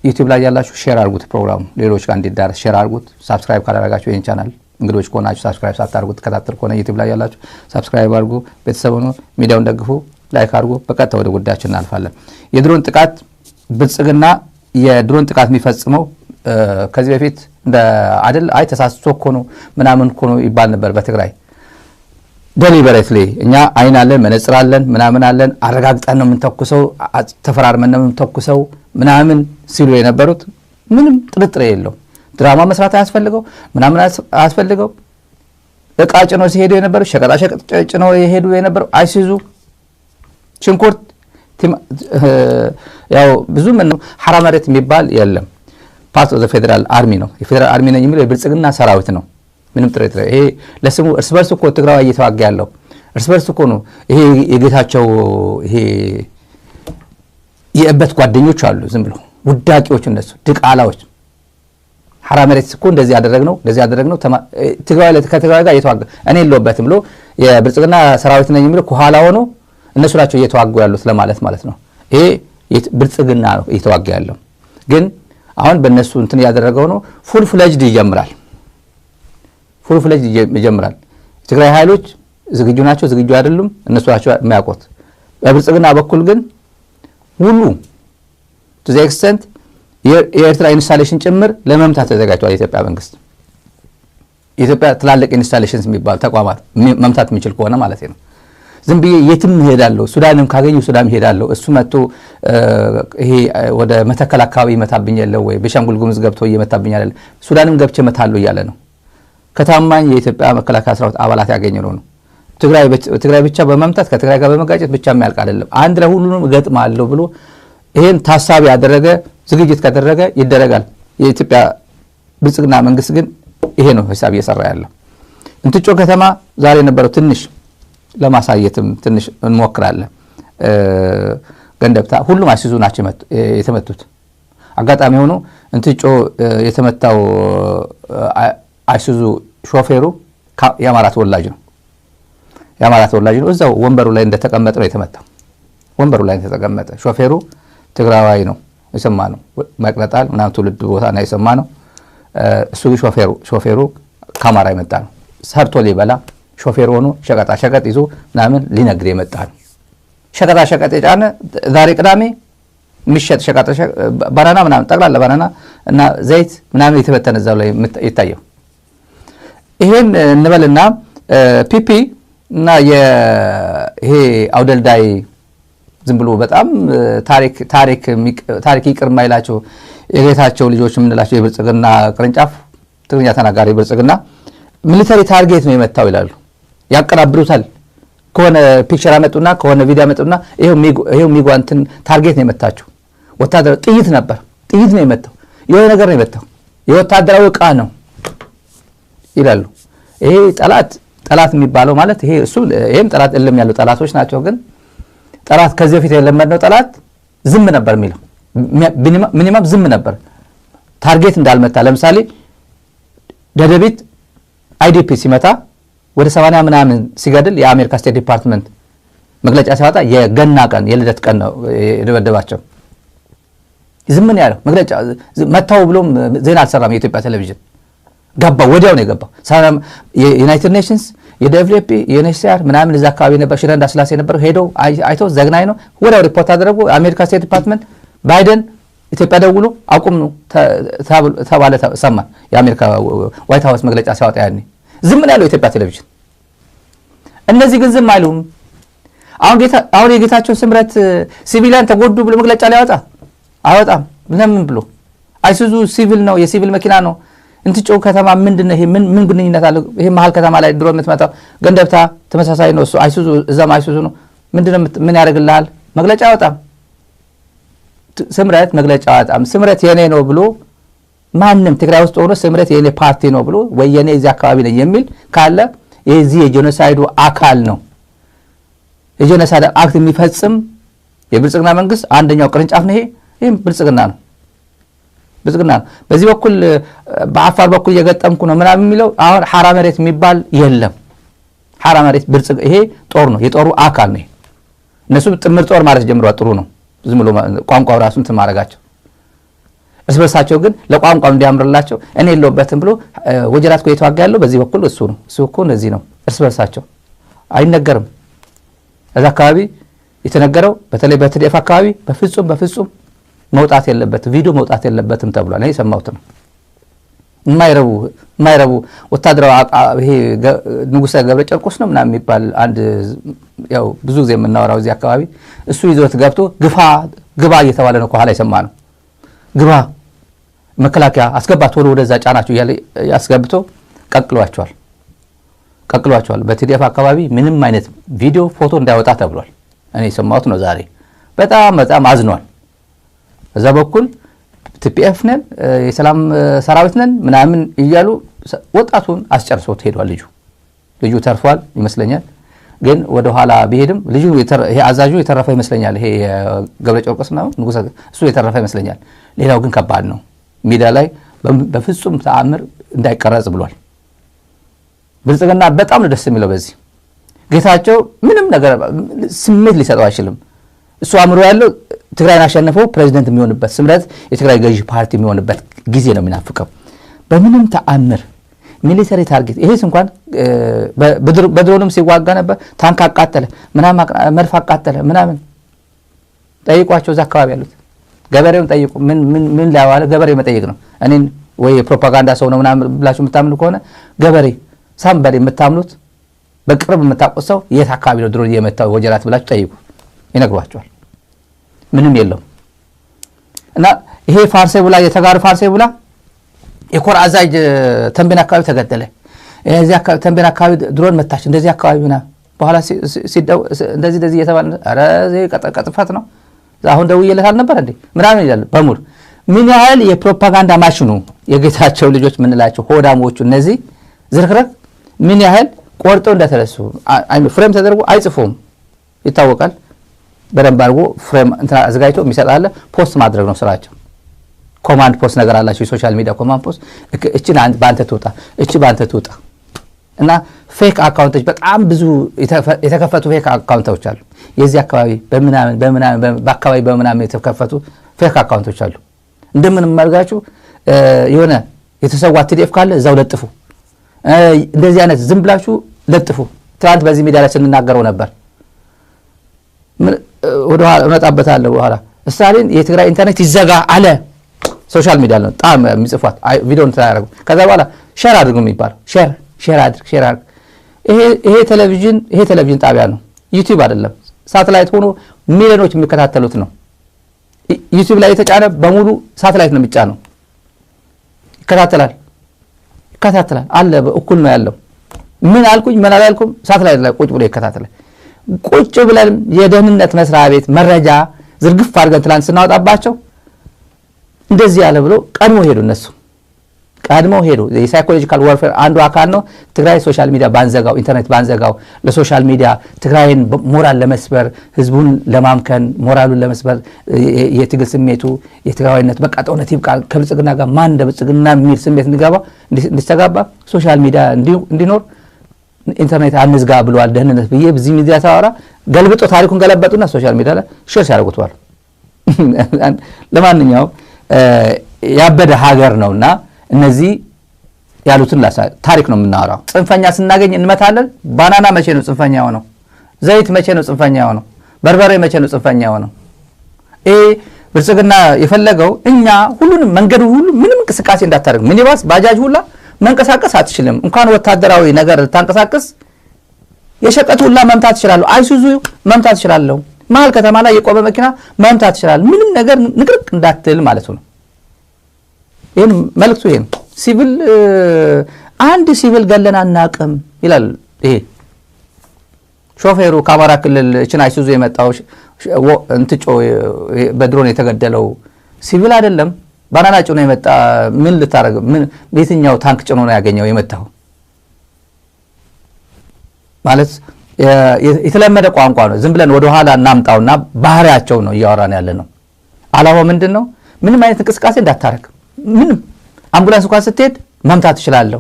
ዩቲዩብ ላይ ያላችሁ ሼር አድርጉት ፕሮግራሙ ሌሎች ጋር እንዲዳረስ ሼር አድርጉት ሰብስክራይብ ካላደረጋችሁ ይሄን ቻናል እንግዶች ከሆናችሁ ሰብስክራይብ ሳታደርጉት ተከታተል ከሆነ ዩቲዩብ ላይ ያላችሁ ሰብስክራይብ አድርጉ ቤተሰብ ነው ሚዲያውን ደግፉ ላይክ አድርጉ በቀጥታ ወደ ጉዳያችን እናልፋለን የድሮን ጥቃት ብልጽግና የድሮን ጥቃት የሚፈጽመው ከዚህ በፊት እንደ አይደል አይ ተሳስቶ እኮ ነው ምናምን እኮ ነው ይባል ነበር በትግራይ ዴሊበሬትሊ እኛ አይን አለን መነጽር አለን ምናምን አለን አረጋግጠን ነው የምንተኩሰው ተፈራርመን ነው የምንተኩሰው ምናምን ሲሉ የነበሩት ምንም ጥርጥር የለው ድራማ መስራት አያስፈልገው ምናምን አያስፈልገው እቃ ጭነው ሲሄዱ የነበሩ ሸቀጣ ሸቀጥ ጭነው የሄዱ የነበሩ አይሲዙ ሽንኩርት ያው ብዙ ምን ሐራ መሬት የሚባል የለም ፓርት ኦፍ ዘ ፌደራል አርሚ ነው የፌደራል አርሚ ነኝ የሚለው የብልጽግና ሰራዊት ነው ምንም ጥርጥር ይሄ ለስሙ እርስ በርስ እኮ ትግራይ እየተዋጋ ያለው እርስ በርስ እኮ ነው ይሄ የጌታቸው ይሄ የእበት ጓደኞች አሉ ዝም ብሎ ውዳቂዎች እነሱ ድቃላዎች ሐራ መሬት እኮ እንደዚህ ያደረግነው ትግራይ ከትግራይ ጋር እየተዋጋ እኔ የለውበትም ብሎ የብልጽግና ሰራዊት ነኝ የሚለው ከኋላ ሆኖ እነሱ ናቸው እየተዋጉ ያሉት ለማለት ማለት ነው ይሄ ብልጽግና ነው እየተዋጋ ያለው ግን አሁን በእነሱ እንትን ያደረገው ነው ፉል ፍሌጅድ ይጀምራል ትግራይ ኃይሎች ዝግጁ ናቸው ዝግጁ አይደሉም እነሱ ናቸው የሚያውቁት በብልጽግና በኩል ግን ሁሉ to the extent የኤርትራ ኢንስታሌሽን ጭምር ለመምታት ተዘጋጅቷል የኢትዮጵያ መንግስት የኢትዮጵያ ትላልቅ ኢንስታሌሽንስ የሚባል ተቋማት መምታት የሚችል ከሆነ ማለት ነው ዝም ብዬ የትም ሄዳለሁ ሱዳንም ካገኙ ሱዳን ሄዳለሁ እሱ መጥቶ ይሄ ወደ መተከል አካባቢ ይመታብኛል ወይ በሻንጉል ጉሙዝ ገብቶ ይመታብኛል ሱዳንም ገብቼ መታለሁ እያለ ነው ከታማኝ የኢትዮጵያ መከላከያ ሰራዊት አባላት ያገኘነው ነው ትግራይ ብቻ በመምታት ከትግራይ ጋር በመጋጨት ብቻ የሚያልቅ አይደለም አንድ ለሁሉንም ገጥማለሁ ብሎ ይሄን ታሳቢ ያደረገ ዝግጅት ካደረገ ይደረጋል የኢትዮጵያ ብልጽግና መንግስት ግን ይሄ ነው ሐሳብ እየሰራ ያለው እንትጮ ከተማ ዛሬ ነበረው ትንሽ ለማሳየትም ትንሽ እንሞክራለን ገንደብታ ሁሉም አይሱዙ ናቸው የተመቱት አጋጣሚ ሆኖ እንትጮ የተመታው አይሱዙ ሾፌሩ የአማራ ተወላጅ ነው እዛው ወንበሩ ላይ እንደተቀመጠ ነው የተመታው ወንበሩ ላይ እንደተቀመጠ ሾፌሩ ትግራዋይ ነው የሰማነው መቅለጣል ምናምን ትውልድ ቦታ ነው የሰማነው እሱ ሾፌሩ ከአማራ የመጣ ነው ሰርቶ ሊበላ ሾፌር ሆኖ ሸቀጣ ሸቀጥ ይዞ ምናምን ሊነግድ የመጣ ነው ሸቀጣ ሸቀጥ የጫነ ዛሬ ቅዳሜ ምሽት ሸቀጣ ባናና ምናምን ጠቅላላ ባናና እና ዘይት ምናምን የተበተነ እዛው ላይ ይታየው ይሄን እንበልና ፒፒ እና ይሄ አውደልዳይ ዝም ብሎ በጣም ታሪክ ይቅር ማይላቸው የጌታቸው ልጆች ምንላቸው የብልጽግና ቅርንጫፍ ትግርኛ ተናጋሪ ብልጽግና ሚሊተሪ ታርጌት ነው የመታው ይላሉ ያቀራብሩታል ከሆነ ፒክቸር አመጡና ከሆነ ቪዲዮ አመጡና ይሄው ሚጓንትን ታርጌት ነው የመታቸው ወታደር ጥይት ነው የመታው የሆነ ነገር ነው የመታው የወታደራዊ ዕቃ ነው ይላሉ ይሄ ጠላት የሚባለው ማለት ይሄ እሱ ይሄም ጠላት እልም ያለው ጠላቶች ናቸው ግን ጠላት ከዚህ በፊት የለመደው ጠላት ዝም ነበር የሚለው ሚኒማም ዝም ነበር ታርጌት እንዳልመታ ለምሳሌ ደደቢት አይዲፒ ሲመታ ወደ 80 ምናምን ሲገድል የአሜሪካ ስቴት ዲፓርትመንት መግለጫ ሲያወጣ የገና ቀን የልደት ቀን ነው የደበደባቸው ዝም ነው ያለው መግለጫ መታው ብሎም ዜና አልሰራም የኢትዮጵያ ቴሌቪዥን ገባ ወዲያው ነው የገባው ሰላም የዩናይትድ ኔሽንስ የደብሊውፒ የዩኤንኤችሲአር ምናምን እዛ አካባቢ ነበር ሽረንዳ ስላሴ ነበር ሄዶ አይቶ ዘግናኝ ነው ወዲያው ሪፖርት አደረጉ አሜሪካ ስቴት ዲፓርትመንት ባይደን ኢትዮጵያ ደውሎ አቁም ነው ተባለ ሰማ የአሜሪካ ዋይት ሃውስ መግለጫ ሲያወጣ ያኔ ዝም ነው ያለው ኢትዮጵያ ቴሌቪዥን እነዚህ ግን ዝም አይሉም አሁን የጌታቸው ስምረት ሲቪሊያን ተጎዱ ብሎ መግለጫ ላይ አወጣም ለምን ብሎ አይሱዙ ሲቪል ነው የሲቪል መኪና ነው እንትጮ ከተማ ምንድነው ይሄ ምን ግንኙነት አለው ይሄ መሃል ከተማ ላይ ድሮ የምትመጣው ገንደብታ ተመሳሳይ ነው እሱ አይሱዙ እዛም አይሱዙ ነው ምንድነው ምን ያደርግልሃል መግለጫ ያወጣም ስምረት መግለጫ ያወጣም ስምረት የኔ ነው ብሎ ማንንም ትግራይ ውስጥ ሆኖ ስምረት የኔ ፓርቲ ነው ብሎ ወየኔ እዚህ አካባቢ ነኝ የሚል ካለ የዚህ የጄኖሳይዱ አካል ነው የጄኖሳይድ አክት የሚፈጽም የብልጽግና መንግስት አንደኛው ቅርንጫፍ ነው ይሄ ብልጽግና ነው በዚህ በኩል በአፋር በኩል የገጠምኩ ነው ምናምን የሚለው አሁን ሐራ መሬት የሚባል የለም ሐራ መሬት ይሄ ጦር ነው የጦሩ አካል ነው እነሱ ጥምር ጦር ማለት ጀምሯል ጥሩ ነው ዝም ብሎ ቋንቋው ራሱን ተማረጋቸው እርስ በርሳቸው ግን ለቋንቋም እንዲያምርላቸው እኔ የለውበትም ብሎ ወጀራት ቆይቶ ዋጋ ያለው በዚህ በኩል እሱ ነው እሱ እኮ እንደዚህ ነው እርስ በርሳቸው አይነገርም እዛ አካባቢ የተነገረው በተለይ በትዲፍ አካባቢ በፍጹም መውጣት የለበት ቪዲዮ መውጣት የለበትም ተብሏል እኔ ሰማሁት ነው የማይረቡ ወታደራዊ ይሄ ንጉሰ ገብረ ጨርቆስ ነው ምናምን የሚባል አንድ ያው ብዙ ጊዜ የምናወራው እዚህ አካባቢ እሱ ይዞት ገብቶ ግባ እየተባለ ነው ከኋላ የሰማነው ግባ መከላከያ አስገባት ወደዛ ጫናቸው እያለ ያስገብቶ ቀቅሏቸዋል በቲዲኤፍ አካባቢ ምንም አይነት ቪዲዮ ፎቶ እንዳይወጣ ተብሏል እኔ ሰማሁት ነው ዛሬ በጣም አዝኗል እዛ በኩል ቲፒኤፍ ነን የሰላም ሰራዊት ነን ምናምን እያሉ ወጣቱን አስጨርሶት ሄዷል ልጁ ተርፏል ይመስለኛል ግን ወደ ኋላ ቢሄድም ልጁ ይሄ አዛዡ የተረፈ ይመስለኛል ይሄ ገብረ ጨርቆስ ነው ንጉስ እሱ የተረፈ ይመስለኛል ሌላው ግን ከባድ ነው ሚዲያ ላይ በፍጹም ተአምር እንዳይቀረጽ ብሏል ብልጽግና በጣም ደስ የሚለው በዚህ ጌታቸው ምንም ነገር ስሜት ሊሰጠው አይችልም እሱ አምሮ ያለው ትግራይን አሸንፈው ፕሬዝዳንት የሚሆንበት ስምረት የትግራይ ገዢ ፓርቲ የሚሆንበት ጊዜ ነው የሚናፍቀው በምንም ተአምር ሚሊተሪ ታርጌት ይሄስ እንኳን በድሮንም ሲዋጋ ነበር ታንክ አቃጠለ ምናምን መድፍ አቃጠለ ምናምን ጠይቋቸው እዛ አካባቢ ያሉት ገበሬውን ጠይቁ ምን ላዋለ ገበሬ መጠየቅ ነው እኔን ወይ ፕሮፓጋንዳ ሰው ነው ምናምን ብላችሁ የምታምኑ ከሆነ ገበሬ ሳምበሪ የምታምኑት በቅርብ የምታቆሰው የት አካባቢ ነው ድሮ የመታው ወጀራት ብላችሁ ጠይቁ ይነግሯቸዋል ምንም የለም እና ይሄ ፋርሴቡላ የተጋሩ ፋርሴቡላ የኮር አዛዥ ተንቤን አካባቢ ተገደለ እዚህ አካባቢ ተንቤን አካባቢ ድሮን መታች እንደዚህ አካባቢና በኋላ እንደዚህ እየተባለ አረ ዘይ ቀጥፈት ነው አሁን ደውዬለታል ነበር እንዴ ምናምን ይላል በሙሉ ምን ያህል የፕሮፓጋንዳ ማሽኑ የጌታቸው ልጆች ምንላቸው ሆዳሞቹ እነዚህ ዝርክረክ ምን ያህል ቆርጠው እንደተለሱ ፍሬም ተደርጎ አይጽፉም ይታወቃል በደንብ አድርጎ ፍሬም አዘጋጅቶ የሚሰጣለ ፖስት ማድረግ ነው ስራቸው ኮማንድ ፖስት ነገር አላቸው ሶሻል ሚዲያ ኮማንድ ፖስት እቺን ባንተ ትውጣ እና ፌክ አካውንቶች በጣም ብዙ የተከፈቱ ፌክ አካውንቶች አሉ የዚህ አካባቢ በአካባቢ በምናምን የተከፈቱ ፌክ አካውንቶች አሉ እንደምንም ማርጋችሁ የሆነ የተሰዋ ቲዲኤፍ ካለ እዛው ለጥፉ እንደዚህ አይነት ዝም ብላችሁ ለጥፉ ትናንት በዚህ ሚዲያ ላይ ስንናገረው ነበር ወደ ኋላ መጣበታለሁ በኋላ ስታሊን የትግራይ ኢንተርኔት ይዘጋ አለ ሶሻል ሚዲያ ነው ጣም የሚጽፏት ቪዲዮን ታያረጉ ከዛ በኋላ ሼር አድርጉ የሚባል ሼር አድርግ ይሄ ቴሌቪዥን ጣቢያ ነው ዩቲዩብ አይደለም ሳተላይት ሆኖ ሚሊዮኖች የሚከታተሉት ነው ዩቲዩብ ላይ የተጫነ በሙሉ ሳተላይት ነው የሚጫነው ይከታተላል አለ በእኩል ነው ያለው ምን አልኩኝ ምን አላልኩም ሳተላይት ላይ ቁጭ ብሎ ይከታተላል ቁጭ ብለን የደህንነት መስሪያ ቤት መረጃ ዝርግፍ አድርገን ትላንት ስናወጣባቸው እንደዚህ ያለ ብሎ ቀድሞ ሄዱ የሳይኮሎጂካል ዋርፌር አንዱ አካል ነው ትግራይ ሶሻል ሚዲያ ባንዘጋው ኢንተርኔት ባንዘጋው ለሶሻል ሚዲያ ትግራይን ሞራል ለመስበር ህዝቡን ለማምከን ሞራሉን ለመስበር የትግል ስሜቱ የትግራይነት በቃ ጦርነት ይብቃ ከብልጽግና ጋር ማን እንደብልጽግና የሚል ስሜት እንዲስተጋባ ሶሻል ሚዲያ እንዲኖር ኢንተርኔት አንዝጋ ብለዋል ደህንነት ብዬ በዚህ ሚዲያ ታወራ ገልብጦ ታሪኩን ገለበጡና ሶሻል ሚዲያ ላይ ሼር ያደርጉታል ለማንኛውም ያበደ ሀገር ነውና እነዚህ ያሉትን ታሪክ ነው የምናወራው ጽንፈኛ ስናገኝ እንመታለን ባናና መቼ ነው ጽንፈኛ ሆነው ዘይት መቼ ነው ጽንፈኛ ሆነው በርበሬ መቼ ነው ጽንፈኛ ሆነው ብልጽግና የፈለገው እኛ ሁሉንም መንገዱ ሁሉ ምንም እንቅስቃሴ እንዳታደርግ ሚኒባስ ባጃጅ ሁላ መንቀሳቀስ አትችልም እንኳን ወታደራዊ ነገር ታንቀሳቀስ የሸቀጡ ሁላ መምታት ይችላል አይሱዙ መምታት ይችላል መሃል ከተማ ላይ የቆመ መኪና መምታት ይችላል ምንም ነገር ንቅርቅ እንዳትል ማለት ነው ይሄን መልክቱ ይሄን ሲቪል አንድ ሲቪል ገለና እናቀም ይላል ይሄ ሾፌሩ ካማራ ክልል እቺን አይሱዙ የመጣው እንትጮ በድሮን የተገደለው ሲቪል አይደለም ባናና ጭኖ የመጣ ምን ልታረግ ምን በየትኛው ታንክ ጭኖ ነው ያገኘው የመጣው ማለት የተለመደ ቋንቋ ነው ዝም ብለን ወደ ኋላ እናምጣውና ባህሪያቸው ነው ያወራን ያለ ነው አላማው ምንድነው ምንም አይነት እንቅስቃሴ እንዳታረግ ምንም አምቡላንስ እንኳን ስትሄድ መምታት ይችላል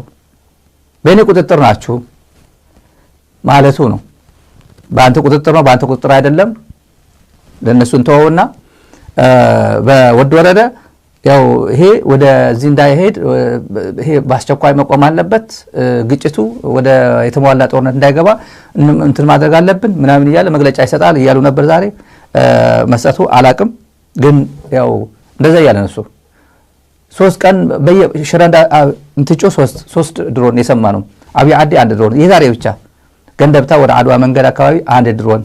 በእኔ ቁጥጥር ናችሁ ማለቱ ነው በአንተ ቁጥጥር ነው በአንተ ቁጥጥር አይደለም ለነሱ እንተውና በወድ ወረደ ያው ይሄ ወደዚህ እንዳይሄድ ይሄ በአስቸኳይ መቆም አለበት ግጭቱ ወደ የተሟላ ጦርነት እንዳይገባ እንትን ማድረግ አለብን ምናምን እያለ መግለጫ ይሰጣል እያሉ ነበር ዛሬ መስጠቱ አላቅም ግን ያው እንደዛ እያለ ነው እሱ 3 ቀን በየሽረንዳ እንትጮ 3 ድሮን የሰማ ነው አብይ አዲ አንድ ድሮን የዛሬ ብቻ ገንደብታ ወደ አድዋ መንገድ አካባቢ አንድ ድሮን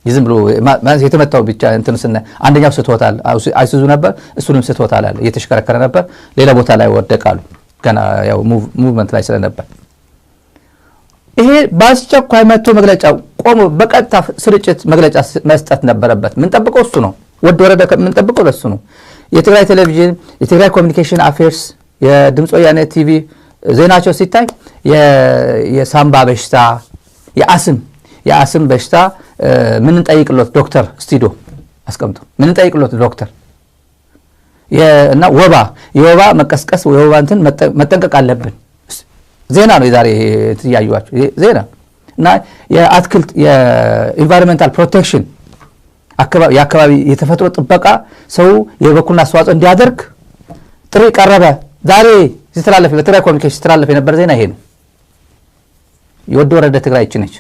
ይዝም ብሎ ማለት የተመታው ብቻ እንትንስና አንደኛው ስቶታል አይሱዙ ነበር እሱንም ስቶታል አለ እየተሽከረከረ ነበር ሌላ ቦታ ላይ ወደቃሉ ገና ያው ሙቭመንት ላይ ስለነበር ይሄ በአስቸኳይ መጥቶ መግለጫ ቆሞ በቀጥታ ስርጭት መግለጫ መስጠት ነበረበት ምን ጠብቀው እሱ ነው ወደ ወረደ ምን ጠብቀው ለሱ ነው የትግራይ ቴሌቪዥን የትግራይ ኮሙኒኬሽን አፌርስ የድምጽ ወያነ ቲቪ ዜናቸው ሲታይ የሳምባ በሽታ የአስም በሽታ ምን እንጠይቅሎት ዶክተር ስቱዲዮ አስቀምጡ ምን እንጠይቅሎት ዶክተር እና የወባ መቀስቀስ የወባ እንትን መጠንቀቅ አለብን ዜና ነው ዛሬ ትያዩዋችሁ ዜና እና የአትክልት የኢንቫይሮንመንታል ፕሮቴክሽን የአካባቢ የተፈጥሮ ጥበቃ ሰው የበኩልና አስተዋጽኦ እንዲያደርግ ጥሪ ቀረበ ዛሬ ሲተላለፍ በትግራይ ኮሙኒኬሽን ሲተላለፍ የነበር ዜና ይሄ ነው የወደ ወረደ ትግራይ ነች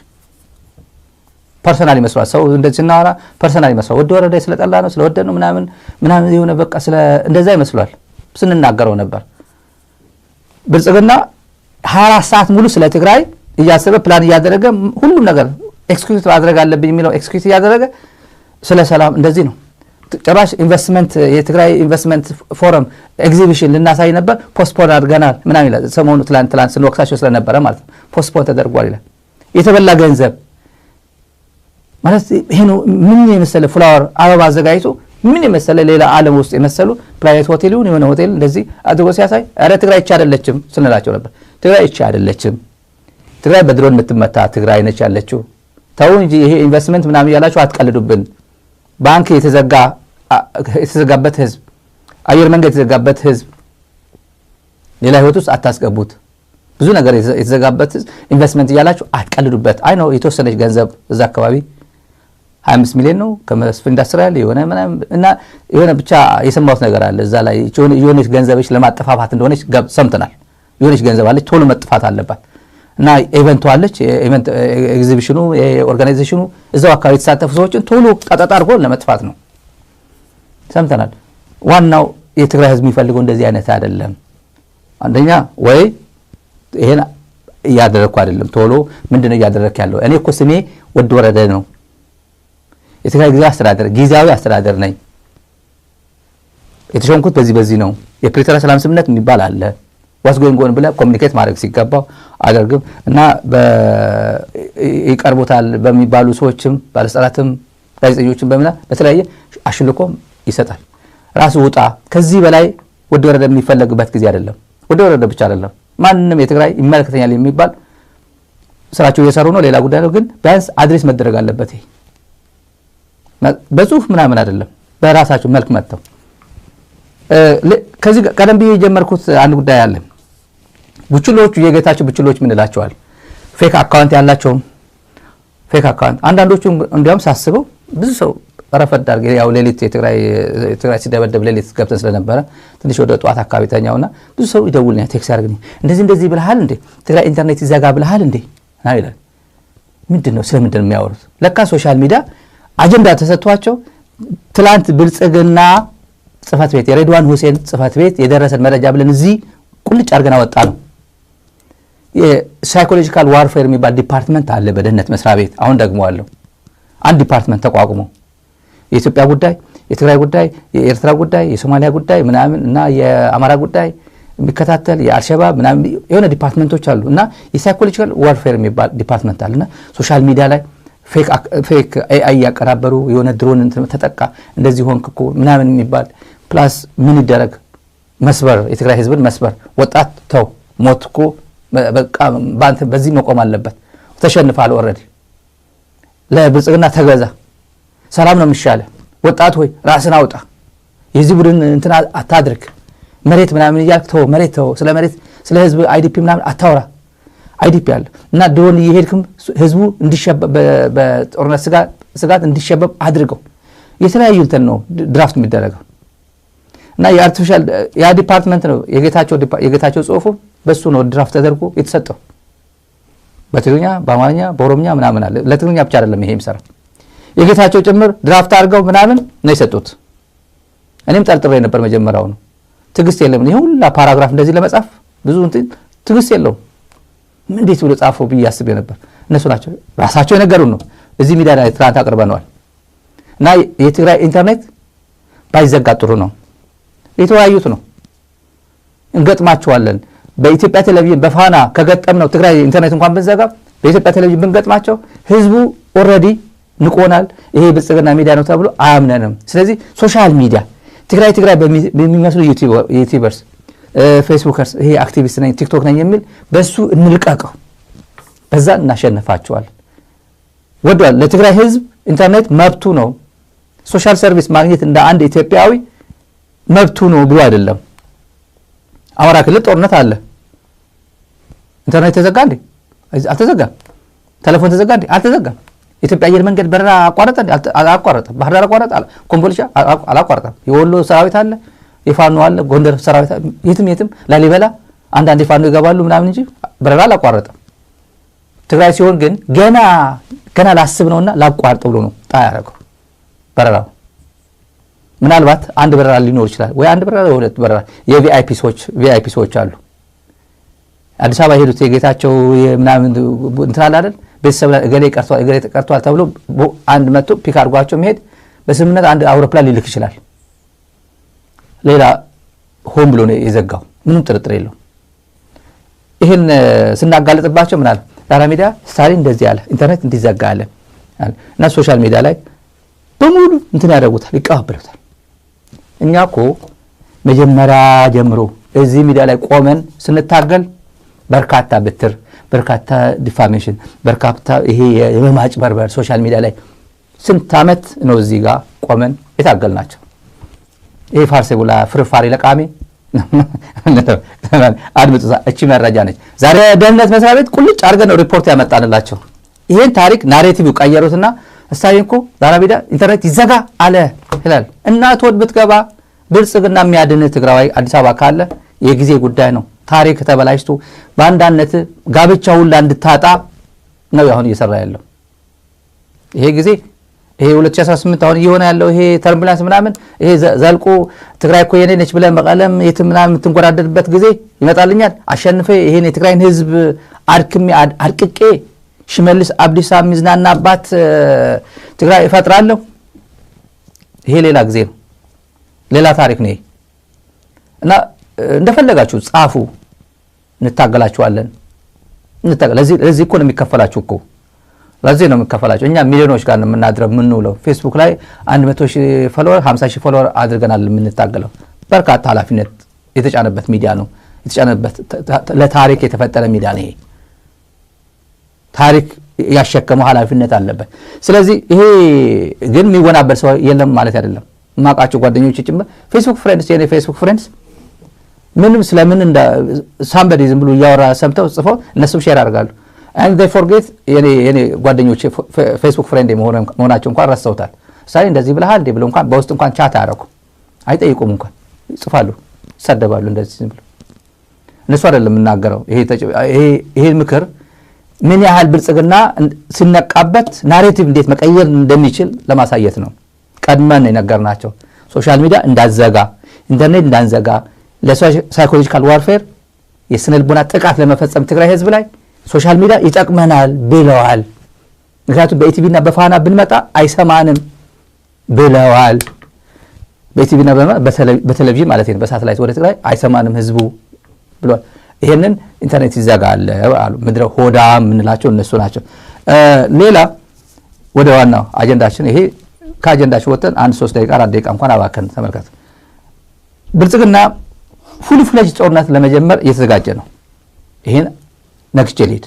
ፐርሰናሊ መስዋዕት ሰው እንደዚህና ፐርሰናሊ መስዋዕት ወደ ወረደ ስለጠላ ነው ስለወደ ነው ምናምን የሆነ በቃ ስለ እንደዛ ይመስላል ስንናገረው ነበር ብልጽግና 24 ሰዓት ሙሉ ስለ ትግራይ እያሰበ ፕላን እያደረገ ሁሉም ነገር ኤክስኪዩት ማድረግ አለብኝ የሚለው ኤክስኪዩት እያደረገ ስለ ሰላም እንደዚህ ነው ጭራሽ ኢንቨስትመንት የትግራይ ኢንቨስትመንት ፎረም ኤግዚቢሽን ልናሳይ ነበር ፖስትፖን አድርገናል ምናምን ይላል ሰሞኑ ትላንት ስንወቅሳቸው ስለነበረ ማለት ነው ፖስትፖን ተደርጓል ይላል የተበላ ገንዘብ ማለት ይሄ ነው ምን የመሰለ ፍላወር አበባ አዘጋጅቶ ምን የመሰለ ሌላ ዓለም ውስጥ የመሰሉ ፕራይቬት ሆቴሉን የሆነ ሆቴል እንደዚህ አድርጎ ሲያሳይ አረ ትግራይ እቺ አይደለችም ስንላቸው ነበር ትግራይ እቺ አይደለችም ትግራይ በድሮን የምትመታ ትግራይ ነች ያለችው ታው እንጂ ይሄ ኢንቨስትመንት ምናምን ያላችሁ አትቀልዱብን ባንክ የተዘጋበት ህዝብ አየር መንገድ የተዘጋበት ህዝብ ሌላ ህይወት ውስጥ አታስገቡት ብዙ ነገር የተዘጋበት ኢንቨስትመንት ያላችሁ አትቀልዱበት አይ ነው የተወሰነች ገንዘብ እዛ አካባቢ 25 ሚሊዮን ነው ከመስፍን ኢንዱስትሪያል የሆነ ምናምን እና የሆነ ብቻ የሰማሁት ነገር አለ እዛ ላይ የሆነች ገንዘብሽ ለማጥፋፋት እንደሆነች ሰምተናል የሆነች ገንዘብ አለች ቶሎ መጥፋት አለባት እና ኢቨንቱ አለች ኢቨንት ኤግዚቢሽኑ ኦርጋናይዜሽኑ እዛው አካባቢ የተሳተፉ ሰዎችን ቶሎ ቀጣጣ አድርጎ ለመጥፋት ነው ሰምተናል ዋናው የትግራይ ህዝብ የሚፈልገው እንደዚህ አይነት አይደለም አንደኛ ወይ ይሄን ያደረኩ አይደለም ቶሎ ምንድነው ያደረክ ያለው እኔ እኮ ስሜ ወድ ወረደ ነው የትግራይ ጊዜያዊ አስተዳደር ነኝ የተሾምኩት በዚህ ነው የፕሪቶሪያ ሰላም ስምምነት የሚባል አለ what's going on ብለ ኮሙኒኬት ማድረግ ሲገባው አደርግም እና ይቀርቡታል በሚባሉ ሰዎችም ባለስልጣናትም ጋዜጠኞችም በተለያየ አሽልኮም ይሰጣል ራሱ ውጣ ከዚህ በላይ ወደ ወረደ የሚፈልግበት ጊዜ አይደለም ወደ ወረደ ብቻ አይደለም ማንንም የትግራይ ይመለከተኛል የሚባል ስራቸው እየሰሩ ነው ሌላ ጉዳይ ነው ግን ቢያንስ አድሬስ መደረግ አለበት ይሄ በጽሁፍ ምናምን አይደለም በራሳቸው መልክ መጥተው ከዚህ ቀደም ብዬ ጀመርኩት አንድ ጉዳይ አለ ቡችሎቹ የጌታቸው ቡችሎች ምን ይላቸዋል ፌክ አካውንት ያላቸው ፌክ አካውንት አንዳንዶቹ እንዲያውም ሳስበው ብዙ ሰው ረፈድ አድርገው ያው ሌሊት የትግራይ ሲደበደብ ሌሊት ገብተን ስለነበረ ትንሽ ወደ ጧት አካባቢ ተኛውና ብዙ ሰው ይደውልኛል ቴክስት ያርግልኝ እንደዚህ ብለሃል እንዴ ትግራይ ኢንተርኔት ይዘጋ ብለሃል እንዴ አይደል ምንድነው ስለምንድነው የሚያወሩት ለካ ሶሻል ሚዲያ አጀንዳ ተሰጥቷቸው ትላንት ብልጽግና ጽፈት ቤት የሬድዋን ሁሴን ጽፈት ቤት የደረሰን መረጃ ብለን እዚህ ቁልጭ አርገና ወጣ ነው የሳይኮሎጂካል ዋርፌር የሚባል ዲፓርትመንት አለ በደህንነት መስሪያ ቤት አሁን ደግሞ አለው አንድ ዲፓርትመንት ተቋቁሞ የኢትዮጵያ ጉዳይ የትግራይ ጉዳይ የኤርትራ ጉዳይ የሶማሊያ ጉዳይ ምናምን እና የአማራ ጉዳይ የሚከታተል የአልሸባብ ምናምን የሆነ ዲፓርትመንቶች አሉ እና የሳይኮሎጂካል ዋርፌር የሚባል ዲፓርትመንት አለና ሶሻል ሚዲያ ላይ ፌክ ኤአይ ያቀራበሩ የሆነ ድሮን ተጠቃ እንደዚህ ሆንክኮ ምናምን የሚባል ፕላስ ምን ይደረግ መስበር የትግራይ ህዝብን መስበር ወጣት ተው ሞትኮ በቃ ባንተ በዚህ መቆም አለበት ተሸንፋል ኦሬዲ ለብልጽግና ተገዛ ሰላም ነው የሚሻለ ወጣት ሆይ ራስን አውጣ የዚህ ቡድን እንትና አታድርግ መሬት ምናምን ያልከው መሬት ተው ስለ መሬት ስለ ህዝብ አይዲፒ ምናምን አታውራ አይዲፒ አለ እና ድሮን ይሄድኩም ህዝቡ እንዲሸበብ በጦርነት ስጋት እንዲሸበብ አድርገው የተለያዩ እንትን ነው ድራፍት የሚደረገው እና የአርቲፊሻል ያ ዲፓርትመንት ነው የጌታቸው ጽሁፉ በሱ ነው ድራፍት ተደርጎ የተሰጠው። በትግርኛ በአማርኛ በኦሮምኛ ምናምን አለ። ለትግርኛ ብቻ አይደለም ይሄ የሚሰራ የጌታቸው ጭምር ድራፍት አድርገው ምናምን ነው የሰጡት። እኔም ጠርጥሬ ነበር መጀመሪያው ነው ትግስት የለም ይሄ ሁላ ፓራግራፍ እንደዚህ ለመጻፍ ብዙ ትግስት የለውም እንዴት ብሎ ጻፈው ብዬ አስቤ ነበር። እነሱ ናቸው ራሳቸው የነገሩን ነው እዚህ ሚዲያ ላይ ትራንት አቅርበናል። እና የትግራይ ኢንተርኔት ባይዘጋ ጥሩ ነው የተወያዩት ነው እንገጥማቸዋለን። በኢትዮጵያ ቴሌቪዥን በፋና ከገጠምነው ትግራይ ኢንተርኔት እንኳን ብንዘጋ በኢትዮጵያ ቴሌቪዥን ብንገጥማቸው ህዝቡ ኦሬዲ ንቆናል ይሄ ብልጽግና ሚዲያ ነው ተብሎ አያምነንም። ስለዚህ ሶሻል ሚዲያ ትግራይ በሚመስሉ ዩቲዩበርስ ፌስቡከርስ ይሄ አክቲቪስት ነኝ ቲክቶክ ነኝ የሚል በሱ እንልቀቀው በዛ እናሸንፋቸዋለን። ወዷል ለትግራይ ህዝብ ኢንተርኔት መብቱ ነው። ሶሻል ሰርቪስ ማግኘት እንደ አንድ ኢትዮጵያዊ መብቱ ነው ብሎ አይደለም። አማራ ክልል ጦርነት አለ ኢንተርኔት ተዘጋ እንዴ? አልተዘጋም። ቴሌፎን ተዘጋ እንዴ? አልተዘጋም። ኢትዮጵያ አየር መንገድ በረራ አቋረጠ እንዴ? አላቋረጠም። ባህር ዳር አቋረጠ? ኮምቦልቻ አላቋረጠም። የወሎ ሰራዊት አለ፣ የፋኖ አለ፣ ጎንደር ሰራዊት የትም ላሊበላ አንዳንድ የፋኖ ይገባሉ ምናምን እንጂ በረራ አላቋረጠም። ትግራይ ሲሆን ግን ገና ላስብ ነውና ላቋርጥ ብሎ ነው ጣ ያደረገው በረራው። ምናልባት አንድ በረራ ሊኖር ይችላል ወይ አንድ በረራ ሁለት በረራ የቪአይፒ ሰዎች አሉ። አዲስ አበባ ሄዱት የጌታቸው ምናምን እንትን አይደል ቤተሰብ እገሌ ቀርቷል ተብሎ አንድ መጥቶ ፒክ አድርጓቸው መሄድ በስምነት አንድ አውሮፕላን ሊልክ ይችላል። ሌላ ሆም ብሎ ነው የዘጋው ምንም ጥርጥር የለው። ይሄን ስናጋለጥባቸው ምናል ዳራ ሚዲያ ስታሊን እንደዚህ ያለ ኢንተርኔት እንዲዘጋ አለ እና ሶሻል ሚዲያ ላይ በሙሉ እንትን ያደርጉታል ይቀባበሉታል። እኛ እኮ መጀመሪያ ጀምሮ እዚህ ሚዲያ ላይ ቆመን ስንታገል በርካታ ብትር በርካታ ዲፋሜሽን በርካታ ይሄ የማጭበርበር ሶሻል ሚዲያ ላይ ስንት ዓመት ነው እዚህ ጋር ቆመን የታገልናቸው። ይሄ ፋርሴቡላ ፍርፋሪ ለቃሚ አድምጡታ እቺ መረጃ ነች። ዛሬ ደህንነት መስሪያ ቤት ቁልጭ አድርገን ነው ሪፖርት ያመጣንላቸው። ይሄን ታሪክ ናሬቲቭ ቀየሩትና እስታይንኮ ዳራቢዳ ኢንተርኔት ይዘጋ አለ ይላል። እናት ወድ ብትገባ ብልጽግና የሚያድን ትግራዋይ አዲስ አበባ ካለ የጊዜ ጉዳይ ነው። ታሪክ ተበላሽቶ ባንዳነት ጋብቻው ሁሉ እንድታጣ ነው አሁን እየሰራ ያለው። ይሄ ጊዜ ይሄ 2018 አሁን እየሆነ ያለው ይሄ ተርቡላንስ ምናምን ይሄ ዘልቆ ትግራይ እኮ የኔ ነች ብለን በቃለም የትም ምናምን ትንጎራደድበት ጊዜ ይመጣልኛል። አሸንፈ ይሄን የትግራይን ህዝብ አርቅቄ ሽመልስ አብዲሳ ሚዝናናባት ትግራይ እፈጥራለሁ። ይሄ ሌላ ጊዜ ነው ሌላ ታሪክ ነው። እና እንደፈለጋችሁ ጻፉ እንታገላችኋለን። ለዚህ እኮ ነው የሚከፈላችሁ እኮ ለዚህ ነው የሚከፈላችሁ። እኛ ሚሊዮኖች ጋር ነው የምናድረው የምንውለው። ፌስቡክ ላይ 100,000 ፎሎወር 50,000 ፎሎወር አድርገናል የምንታገለው። በርካታ ኃላፊነት የተጫነበት ሚዲያ ነው የተጫነበት ለታሪክ የተፈጠረ ሚዲያ ነው። ይሄ ታሪክ ያሸከመው ኃላፊነት አለበት። ስለዚህ ይሄ ግን የሚወናበል ሰው የለም ማለት አይደለም። ማቃቸው ጓደኞች ጭምር ፌስቡክ ፍሬንድስ የኔ ፌስቡክ ፍሬንድስ ምንም ስለምን እንደ ሳምበዲ ዝም ብሎ ያወራ ሰምተው ጽፈው እነሱም ሼር አድርጋሉ። and they forget የኔ ጓደኞች ፌስቡክ ፍሬንድ መሆናቸው እንኳን ረስተውታል። ሳይ እንደዚህ ብለሃል እንደ ብሎ እንኳን በውስጥ እንኳን ቻት አደረጉ አይጠይቁም እንኳን ይጽፋሉ ሰደባሉ እንደዚህ ዝም ብሎ እነሱ አይደለም የምናገረው። ይሄ ምክር ምን ያህል ብልጽግና ሲነቃበት ናሬቲቭ እንዴት መቀየር እንደሚችል ለማሳየት ነው። ቀድመን የነገርናቸው ሶሻል ሚዲያ እንዳዘጋ ኢንተርኔት እንዳንዘጋ ለሳይኮሎጂካል ዋርፌር የስነልቦና ጥቃት ለመፈጸም ትግራይ ህዝብ ላይ ሶሻል ሚዲያ ይጠቅመናል ብለዋል። ምክንያቱም በኢቲቪና በፋና ብንመጣ አይሰማንም ብለዋል። በኢቲቪና በቴሌቪዥን ማለት ነው በሳተላይት ወደ ትግራይ አይሰማንም ህዝቡ ብለዋል። ይሄንን ኢንተርኔት ይዘጋል አሉ። ምድረ ሆዳ ምንላቸው እነሱ ናቸው። ሌላ ወደ ዋናው አጀንዳችን ይሄ ከአጀንዳችን ወጥተን 1-3 ደቂቃ 4 ደቂቃ እንኳን አባከን ተመልከቱ። ብልጽግና ፉል ፍሌጅ ጦርነት ለመጀመር እየተዘጋጀ ነው። ይሄን ነክቼ ልሂድ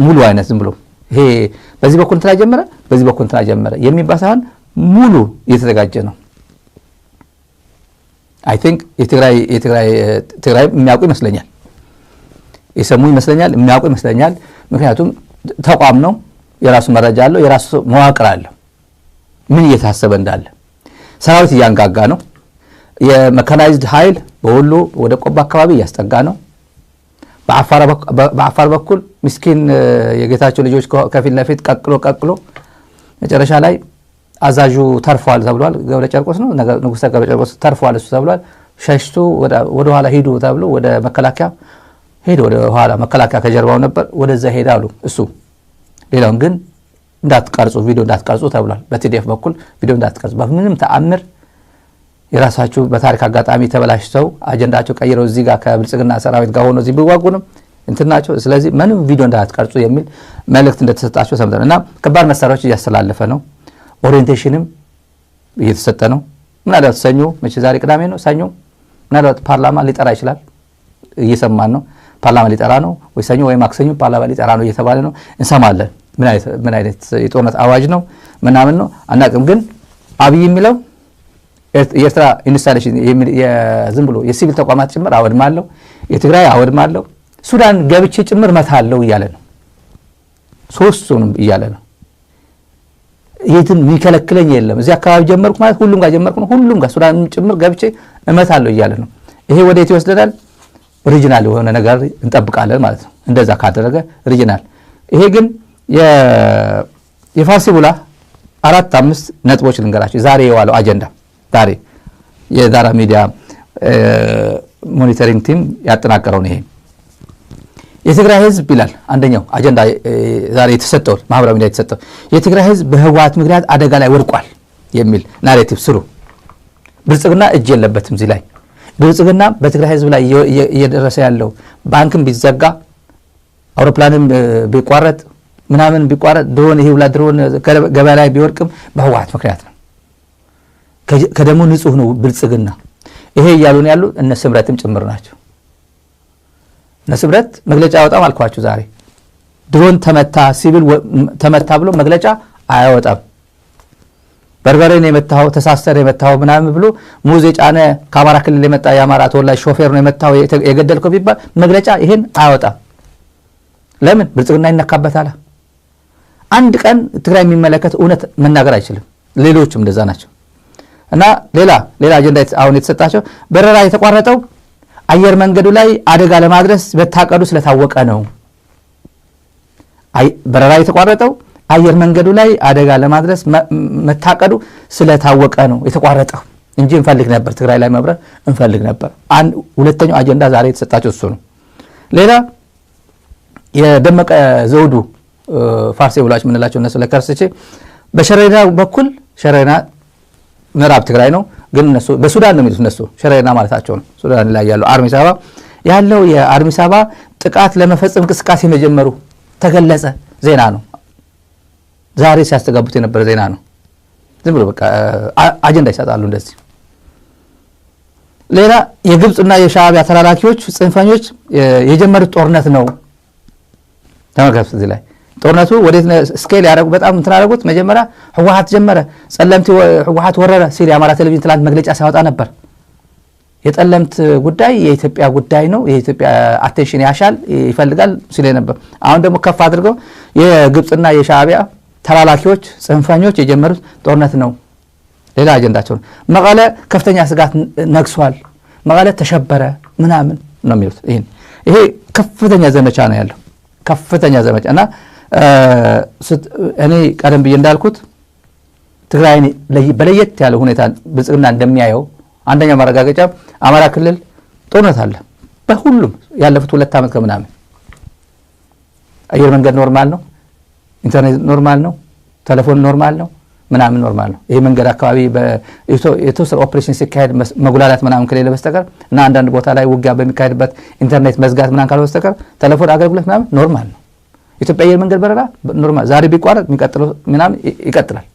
ሙሉ አይነት ዝም ብሎ ይሄ በዚህ በኩል ተጀመረ በዚህ በኩል ተጀመረ የሚባሳን ሙሉ እየተዘጋጀ ነው። I think የትግራይ የሚያውቁ ይመስለኛል የሰሙ ይመስለኛል የሚያውቁ ይመስለኛል። ምክንያቱም ተቋም ነው የራሱ መረጃ አለው የራሱ መዋቅር አለው ምን እየታሰበ እንዳለ ሰራዊት እያንጋጋ ነው። የመካናይዝድ ኃይል በሁሉ ወደ ቆቦ አካባቢ እያስጠጋ ነው። በአፋር በኩል ምስኪን የጌታቸው ልጆች ከፊት ለፊት ቀቅሎ መጨረሻ ላይ አዛዡ ተርፏል ተብሏል። ገብረ ጨርቆስ ነው ንጉሥ ገብረ ጨርቆስ ተርፏል እሱ ተብሏል። ሸሽቶ ወደ ኋላ ሄዱ ተብሎ ወደ መከላከያ ሄዶ ወደ ኋላ መከላከያ ከጀርባው ነበር ወደዛ ሄዳሉ እሱ። ሌላውን ግን እንዳትቀርጹ ቪዲዮ እንዳትቀርጹ ተብሏል። በቲዲኤፍ በኩል ቪዲዮ እንዳትቀርጹ በምንም ተአምር የራሳችሁ በታሪክ አጋጣሚ ተበላሽተው አጀንዳቸው ቀይረው እዚህ ጋር ከብልጽግና ሰራዊት ጋር ሆኖ እዚህ ቢዋጉንም እንትናቸው ስለዚህ ምንም ቪዲዮ እንዳትቀርጹ የሚል መልእክት እንደተሰጣቸው ሰምተናል። እና ከባድ መሳሪያዎች እያስተላለፈ ነው። ኦሪየንቴሽንም እየተሰጠ ነው። ምናልባት ሰኞ መቼ ዛሬ ቅዳሜ ነው ሰኞ ምናልባት ፓርላማ ሊጠራ ይችላል እየሰማን ነው። ፓርላማ ሊጠራ ነው ወይ ሰኞ ወይ ማክሰኞ ፓርላማ ሊጠራ ነው እየተባለ ነው እንሰማለን። ምን አይነት የጦርነት አዋጅ ነው ምናምን ነው አናውቅም። ግን አብይ የሚለው የኤርትራ ኢንስታሌሽን ዝም ብሎ የሲቪል ተቋማት ጭምር አወድማለሁ፣ የትግራይ አወድማለሁ፣ ሱዳን ገብቼ ጭምር መታለሁ እያለ ነው። ሶስቱንም እያለ ነው። የትም የሚከለክለኝ የለም እዚህ አካባቢ ጀመርኩ ማለት ሁሉም ጋር ጀመርኩ ነው። ሁሉም ጋር ሱዳን ጭምር ገብቼ እመታለሁ እያለ ነው። ይሄ ወዴት ይወስደናል? ኦሪጂናል የሆነ ነገር እንጠብቃለን ማለት ነው። እንደዛ ካደረገ ኦሪጂናል። ይሄ ግን የፋርሲ ቡላ 4-5 ነጥቦች ልንገራችሁ። ዛሬ የዋለው አጀንዳ ዛሬ የዳራ ሚዲያ ሞኒተሪንግ ቲም ያጠናቀረው ነው። ይሄ የትግራይ ህዝብ ይላል አንደኛው አጀንዳ ዛሬ የተሰጠው ማህበራዊ ሚዲያ የተሰጠው የትግራይ ህዝብ በህወሓት ምክንያት አደጋ ላይ ወድቋል የሚል ናሬቲቭ ስሩ። ብልጽግና እጅ የለበትም እዚህ ላይ። ብልጽግና በትግራይ ህዝብ ላይ እየደረሰ ያለው ባንክም ቢዘጋ አውሮፕላንም ቢቋረጥ ምናምን ቢቋረጥ ድሮን ይሄ ሁላ ድሮን ገበያ ላይ ቢወርቅም በህወሓት ምክንያት ነው። ከደሙ ንጹህ ነው ብልጽግና። ይሄ እያሉን ያሉ እነ ስምረትም ጭምር ናቸው። እነ ስምረት መግለጫ ያወጣም አልኳችሁ ዛሬ። ድሮን ተመታ ሲቪል ተመታ ብሎ መግለጫ አያወጣም። በርበሬን የመታው ተሳስተር የመታው ምናምን ብሎ ሙዝ የጫነ ከአማራ ክልል የመጣ የአማራ ተወላጅ ሾፌር ነው የመታው የገደልከው ቢባል መግለጫ ይሄን አያወጣም። ለምን? ብልጽግና ይነካበታል። አንድ ቀን ትግራይ የሚመለከት እውነት መናገር አይችልም። ሌሎችም እንደዛ ናቸው። እና ሌላ አጀንዳ አሁን የተሰጣቸው በረራ የተቋረጠው አየር መንገዱ ላይ አደጋ ለማድረስ በታቀዱ ስለታወቀ ነው። በረራ የተቋረጠው አየር መንገዱ ላይ አደጋ ለማድረስ መታቀዱ ስለታወቀ ነው የተቋረጠው እንጂ እንፈልግ ነበር ትግራይ ላይ መብረር እንፈልግ ነበር። ሁለተኛው አጀንዳ ዛሬ የተሰጣቸው እሱ ነው። ሌላ የደመቀ ዘውዱ ፋርሲ ብላችሁ ምንላቸው እነሱ ለከርስቼ በሸረና በኩል ሸረና ምዕራብ ትግራይ ነው ግን እነሱ በሱዳን ነው የሚሉት እነሱ ሸረና ማለታቸው ነው። ሱዳን ላይ ያለው አርሚ ሳባ ያለው የአርሚ ሳባ ጥቃት ለመፈጸም እንቅስቃሴ መጀመሩ ተገለጸ። ዜና ነው ዛሬ ሲያስተጋቡት የነበረ ዜና ነው። ዝም ብሎ በቃ አጀንዳ ይሰጣሉ እንደዚህ። ሌላ የግብጽና የሻዕቢያ ተላላኪዎች ጽንፈኞች የጀመሩት ጦርነት ነው። ተመልከቱ እዚህ ላይ ጦርነቱ ወዴት ስኬል ያደረጉ በጣም እንተናረጉት። መጀመሪያ ህወሓት ጀመረ። ጸለምት ህወሓት ወረረ ሲል የአማራ ቴሌቪዥን ትላንት መግለጫ ሲያወጣ ነበር። የጠለምት ጉዳይ የኢትዮጵያ ጉዳይ ነው፣ የኢትዮጵያ አቴንሽን ያሻል ይፈልጋል ሲል ነበር። አሁን ደግሞ ከፍ አድርገው የግብጽና የሻዕቢያ ተላላኪዎች ጽንፈኞች የጀመሩት ጦርነት ነው። ሌላ አጀንዳቸው ነው። መቀለ ከፍተኛ ስጋት ነግሷል፣ መቀለ ተሸበረ ምናምን ነው የሚሉት። ይሄ ከፍተኛ ዘመቻ ነው ያለው፣ ከፍተኛ ዘመቻ እና እኔ ቀደም ብዬ እንዳልኩት ትግራይን በለየት ያለ ሁኔታ ብልጽግና እንደሚያየው አንደኛው ማረጋገጫ አማራ ክልል ጦርነት አለ። በሁሉም ያለፉት 2 ዓመት ከምናምን አየር መንገድ ኖርማል ነው፣ ኢንተርኔት ኖርማል ነው፣ ቴሌፎን ኖርማል ነው፣ ምናምን ኖርማል ነው። ይሄ መንገድ አካባቢ የተወሰነ ኦፕሬሽን ሲካሄድ መጉላላት ምናምን ከሌለ በስተቀር እና አንዳንድ ቦታ ላይ ውጊያ በሚካሄድበት ኢንተርኔት መዝጋት ምናምን ካለ በስተቀር ቴሌፎን አገልግሎት ምናምን ኖርማል ነው። ኢትዮጵያ አየር መንገድ በረራ ኖርማል። ዛሬ ቢቋረጥ የሚቀጥለው ምናምን ይቀጥላል።